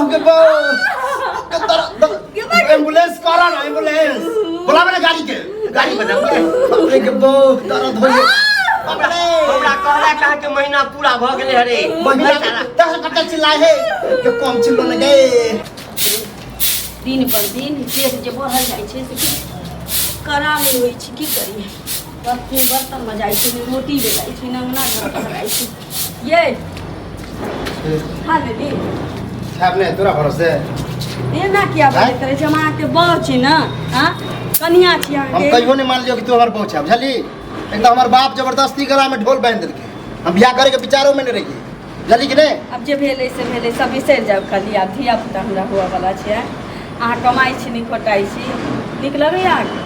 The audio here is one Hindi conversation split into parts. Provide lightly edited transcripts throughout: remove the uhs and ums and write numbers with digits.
बहु के एम्बुलेंस करा ना एम्बुलेंस बोला मैंने गाड़ी बना अरे के बहु दर्द हो हमरा कहला कहा के महीना पूरा भ गेले रे महीना दस कट्टा चिल्लाए है के कम चिल्लो न गए दिन पर दिन पेट जे बढ़ल जाइ छै से करा नहीं होइ छै की करिए बर्तन में जाइ छै रोटी ले जाइ छै अंगना घर पर जाइ छै ये खा ले दी साहब ने तोरा भरोसे एना किया बात करे छै हम के बहु छी ना हां कन्या छी हम के कहियो नहीं मान लियो कि तू हमर बहु छै बुझली एकदम हमार बाप जबरदस्ती गला में ढोल बांध देलके हम बियाह करे के विचारो में नहीं रहिए बुझली कि नहीं अब जे भेले से भेले सब बिसर जाब खाली अब धिया पुता हमरा हुआ वाला छै अहाँ कमाई छी नहीं खोटाई छी निक लगे आगे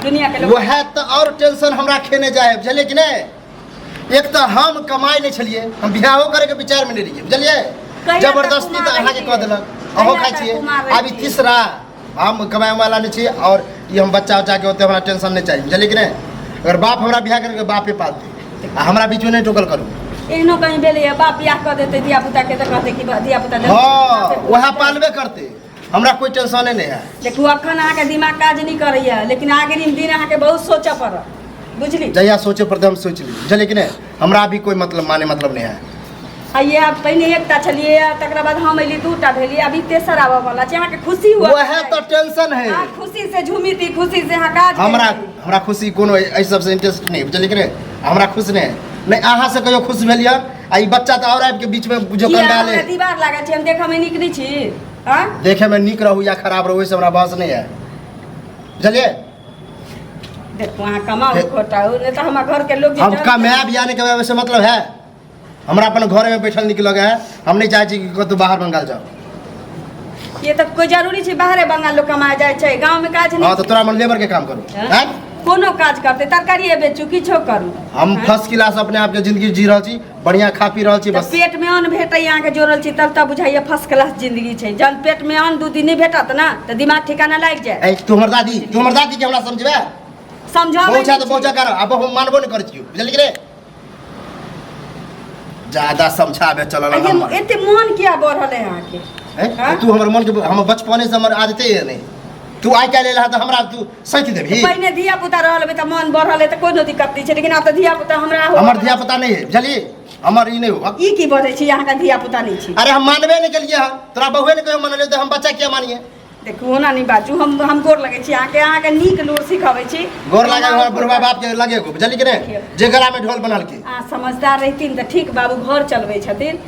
दुनिया के लोग वो है तो और टेंशन हमरा खेने जाए बुझलिए कि नहीं एक तो हम कमाई नहीं छलिए हम बियाहो करे के विचार में नहीं रहिए बुझलिए जबरदस्ती तो अहाँ के कह देलक अहो खाई छिए अभी तीसरा हम कमाए वाला नहीं छी और ये हम बच्चा उच्चा के होते हमरा टेंशन नहीं चाहिए बुझलिए कि नहीं अगर बाप हमरा बियाह करे के बापे पाल दे हमरा बीच में नहीं टोकल करू एहनो कहीं भेले बाप बियाह कर देते धिया पुता के तो कहते कि धिया पुता हां वह पालबे करते हमरा कोई टेंशन नहीं है देखू अखन अहाँ के दिमाग काज नहीं करैया लेकिन आगे दिन अहाँ के बहुत सोचा पड़त बुझली जहिया सोचे पर हम सोच ली बुझलिए कि नहीं हमरा भी कोई मतलब नहीं है आइए आप पहले एकटा छलिए तकरा बाद हम अइली दूटा भेली अभी तेसर आवा वाला छै अहाँ के खुशी हुआ वो है तो टेंशन है हां खुशी से झूमी थी खुशी से अहाँ काज हमरा खुशी कोनो ऐ सब से इंटरेस्ट नहीं बुझलिए कि नहीं हमरा खुश नहीं अहाँ से कहियो खुश भेलिए आ ई बच्चा तो और आबि के बीच में जो कर डाले दीवार लागे छै हम देखै में नीक नहीं छी हां देखे में नीक रहू या खराब रहू से हमरा बहस नहीं है बुझलिए देखो अहाँ कमाओ खोटाओ नहीं तो हमारे घर के लोग हम कामयाब यानी के वैसे मतलब है हमरा अपन घर में बैठल निक लगे है हम नहीं चाहे कि कतौ बाहर बंगाल जाओ ये तो कोई जरूरी छै बाहरे बंगाल लोग कमाए जाय छै गांव में काज नहीं हां तो तोरा मन लेबर के काम करू हैं कोनो काज करते तरकारी बेचू किछो करू हम फर्स्ट क्लास अपने आप के जिंदगी जी रहल छी बढ़िया खा पी रहल छी बस पेट में अन्न भेटै यहाँ के जोड़ल छी तब बुझाइए फर्स्ट क्लास जिंदगी छै जन पेट में अन्न दू दिन नहीं भेटत ना तो दिमाग ठिकाना लाग जाए ए तू हमर दादी के हमरा समझबे समझा पहुंचा तो पहुंचा कर अब हम मानबो नहीं करै छियो बुझलिए कि रे ज्यादा समझाबे चलल हम एते मन किया बढ़ल है यहाँ के तू हमर मन के हम बचपने से हमर आदते है नहीं तू आई काल एला त हमरा तू सच देबी पहिने धिया पुता रहल बे त मन बढ़ल है त कोनो दिक्कत नहीं छै लेकिन अब त धिया पुता हमरा हमर धिया पुता नहीं है बुझली हमर ई नहीं हो ई की बोलै छी यहाँ का धिया पुता नहीं छी अरे हम मानबे नहीं केलिए तोरा बहुए नहीं कहियो मानले त हम बच्चा क्या मानिए देखू ओना नहीं बाजू हम गोर लगै छी यहाँ के नीक लूर सिखाबै छी गोर लागे हमर बुढ़वा बाप के लगे गो बुझली कि नहीं जे गला में ढोल बनल के आ समझदार रहथिन त ठीक बाबू घर चलबै छथिन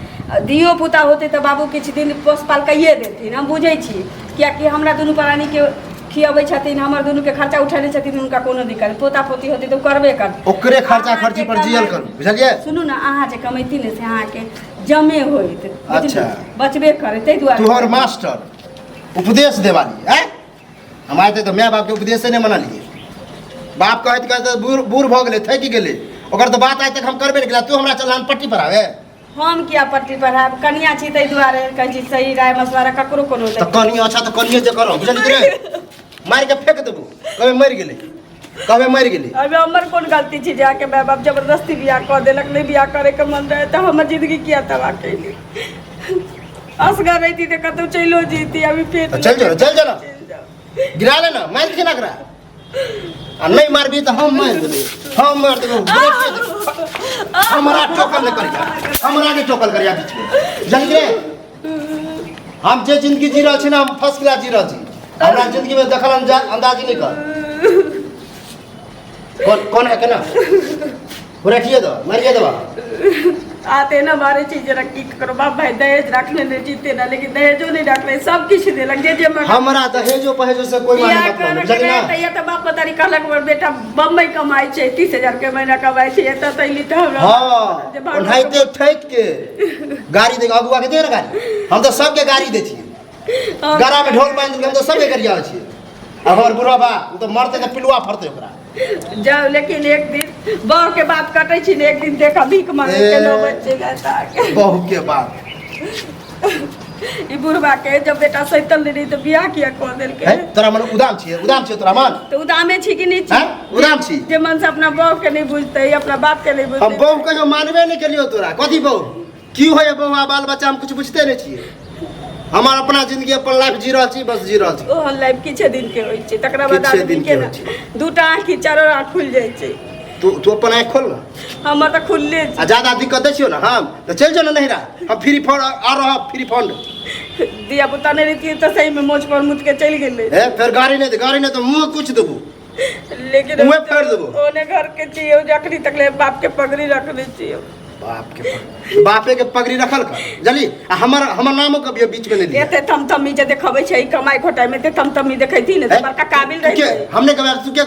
दियो पुता होते त बाबू किछ दिन पोसपाल कइए देथिन हम बुझै छी कियाकि हमरा दुनू प्राणी के खियाबै छथिन हमर दुनू के खर्चा उठाने छथिन उनका कोनो दिक्कत पोता पोती होती तो करबे कर ओकरे खर्चा खर्ची पर जियल करू बुझलिए सुनू ना अहाँ जे कमैती ने से अहाँ के जमे होइत अच्छा बचबे करे तै दुआरे तू हमर मास्टर उपदेश देवाली हैं हम आते तो मैं बाप के उपदेश से नहीं मना लिए बाप कहते बूढ़ भ गेले थक गेले ओकर तो बात आज तक हम करबे नहीं केला तू हमरा चलान पट्टी पर आवे हम क्या पट्टी पर है कन्या छी तै दुआरे कहै छी सही राय मशवरा ककरो कोनो तो कन्या अच्छा तो कन्या जे करो बुझली कि रे मार के फेंक देबू कबे मर गेले अबे हमर कोन गलती छी जाके माय बाप जबरदस्ती बियाह कर देलक नहीं बियाह करे के मन रहे त हमर जिंदगी किया तबाह कैली असगर रहती तो कतौ चलो जीती अभी पेट चल जा गिरा ले ना मार के ना करा आ नहीं मारबी तो हम मार देबे हमरा टोकल नहीं करिया हमरा के टोकल करिया बीच में जल्दी रे हम जे जिंदगी जी रहल छी ना हम फर्स्ट क्लास जी रहल छी हमरा जिंदगी में दखल अंदाज नहीं कर कौन है केना पूरा किए दो मारिए दवा आते ना मारे चीज रखी करो बाप भाई दहेज रखने नहीं जीते ना लेकिन दहेजो नहीं रखने सब कुछ दे लग जे हमरा दहेजो पहेजो से कोई माने मतलब जल्दी ना ये तो बाप पता नहीं कहलक बेटा बम्बई कमाई छै 30,000 के महीना कमाई छै एत तैली त हमरा हां ओनाइते ठैक के गाड़ी दे अगुआ के दे ना गाड़ी हम तो सब के गाड़ी दे छी गरा में ढोल बांध के हम तो सब के गरिया छी अब हमर बुढ़वा बा तो मरते के पिलुआ फरते ओकरा जाओ लेकिन एक दिन बहू के बात कटे छी ने एक दिन देखा भीख मांगे के लो बच्चे जाता बहू के बात ई बुढ़वा के जब बेटा सैतल रही तो बियाह किया कर देल के तोरा मन उदाम छी तोरा मन तो उदामे छी कि नहीं छी उदाम छी जे मन से अपना बहू के नहीं बुझते अपना बाप के नहीं बुझते हम बहू के जो मानबे नहीं केलियो तोरा कथी बहू की होय बहू बाल बच्चा हम कुछ बुझते नहीं छी हमार अपना जिंदगी अपन लाइफ जी रहल छी, बस जी रहल छी। ओहन लाइफ किछे दिन के होइ छै, तकरा बाद किछे आदमी दिन के के ना होइ छै। दूटा आँखि चारो आँख खुल जाइ छै। तू अपन आँख खोल ना। हमर तऽ खुलले आ छै। ज्यादा दिक्कत दै छियो ना हम तो चल जाओ ना नहिरा, हम फ्री फंड आ रहा फ्री फंड। दिया पुता नहीं रहती तो सही में मोच पर मुद के चल गेले। ए फिर गाड़ी नहीं तो मुंह कुछ देबू। लेकिन मुँहे फेर देबो। ओने घर के चाहिए जखनी तकले बाप के पगड़ी रखने चाहिए। बापे के पगड़ी रखल कर जली आ हमर नामो कभी बीच में नहीं लिया। एते थमथमी जे देखबै छै कमाई खोटाई में ते थमथमी देखैती ने बड़का काबिल रही छै। हमने कहबा तू के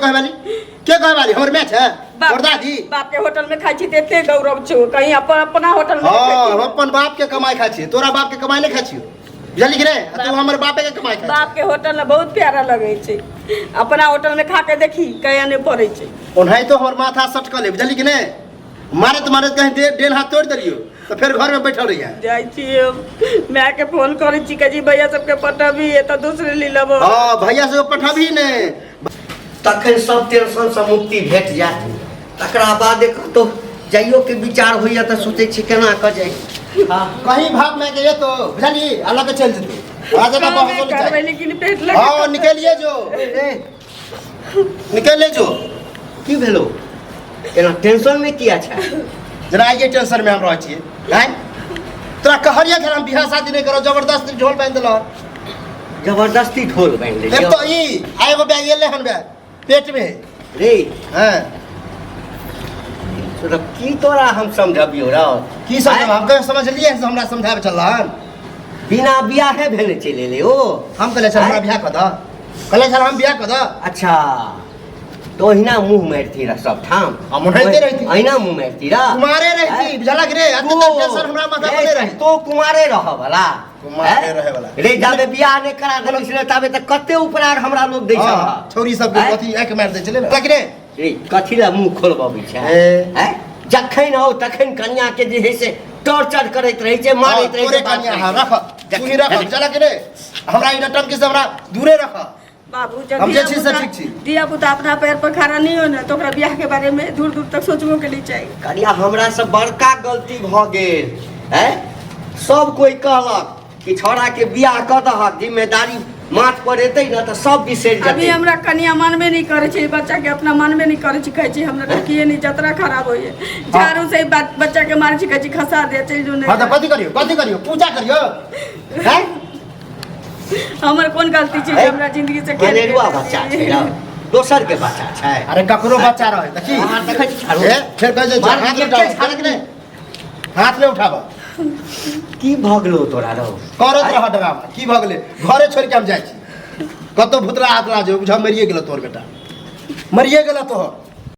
कहबा वाली हमर मैच है और दादी बाप के होटल में खाइ छी ते एते गौरव छौ, कहीं अपना होटल में हां हम अपन बाप के कमाई खाइ छी, तोरा बाप के कमाई नहीं खाइ छी जली कि रे तू हमर बापे के कमाई खाइ। बाप के होटल में बहुत प्यारा लगे छै, अपना होटल में खा के देखी कहीं नहीं पड़े छै। ओनहि तो हमर माथा सटक ले जली कि नहीं, मारत कहीं डेढ़ हाथ तोड़ दलियो तो फिर घर में बैठल रहिया। जाई छी मैं के फोन करै छी के जी भैया सबके पटाबी है तो दूसरे ले लेबो। हां भैया से पठाबी ने तखन सब टेंशन से मुक्ति भेट जात। तकरा बाद तो जाइयो के विचार होइया तो सोचे छी केना क जाई। हां कहीं भाप में गए तो बुझली अलग के चल जते राजा का बहुत होनी चाहिए। लेकिन पेट लगे। हां निकलिए जो निकल जो की भेलो केना टेंशन में किया छै जना आइए टेंशन में हम रह छिए हैं। तोरा कहलिए कि हम बियाह शादी नहीं करो, जबरदस्ती ढोल बांध देलो। जबरदस्ती ढोल बांध ले एक तो ई आएगो बैग एले हन बे पेट में रे। हैं तो की तोरा हम समझबियो रे की समझ हम कह समझ लिए हमरा समझावे चलहन बिना बियाहे भेने चले ले ओ। हम कहले चल हमरा बियाह क द, कहले चल हम बियाह क द। अच्छा तो अहिना मुंह मारती रह सब ठाम। हम उन्हें रहती अहिना मुंह मारती रह कुमारे रहती झलक रे अत तक टेंशन हमरा माथा पर रही। तो कुमारे रह वाला कुमारे रहे वाला रे जाबे बियाह ने करा देलो छले ताबे त कते उपराग हमरा लोग दै छ। छोरी सब के कथि एक मार दे चले लग रे रे कथि ला मुंह खोलबबै छै हैं। जखन आओ तखन कन्या के जे है से टॉर्चर करैत रही छै, मारैत रही छै। कन्या हां रख तू ही रख झलक रे हमरा इ नटम के से हमरा दूरे रख। बाबू हम जे छी से ठीक छी। दिया पुता अपना पैर पर खड़ा नहीं हो ना तो ओकरा बियाह के बारे में दूर दूर तक सोचबो के नहीं चाहिए। कन्या हमरा से बड़का गलती भ गेल हैं। सब कोई कहलक कि छोरा के बियाह क दहक, जिम्मेदारी माथ पर एतै न त सब बिसरि जेतै। अभी हमरा कन्या मानबे नहीं करे छै, बच्चा के अपना मानबे नहीं करे छै, कहै छै हमरा लड़कीए नहीं जतरा खराब होय है। झाड़ू से बच्चा के मारे छै, कहै छै खसा दे चल जो नहीं। हां त कथि करियो पूजा करियो हैं। हमर कोन गलती छै हमरा जिंदगी से खेल बनेरुआ बच्चा छै रे, दोसर के बच्चा छै। अरे ककरो बच्चा रहे त की हां देखै छी ए फिर कह जे हाथ उठाओ छाड़क ने हाथ ले उठाबा की भगलो तोरा रो करत रह ड्रामा की भ गेले घरे छोड़ के हम जाय छी कतो भूतला हाथ ला जो बुझा मरिए गेल तोर बेटा मरिए गेल तो।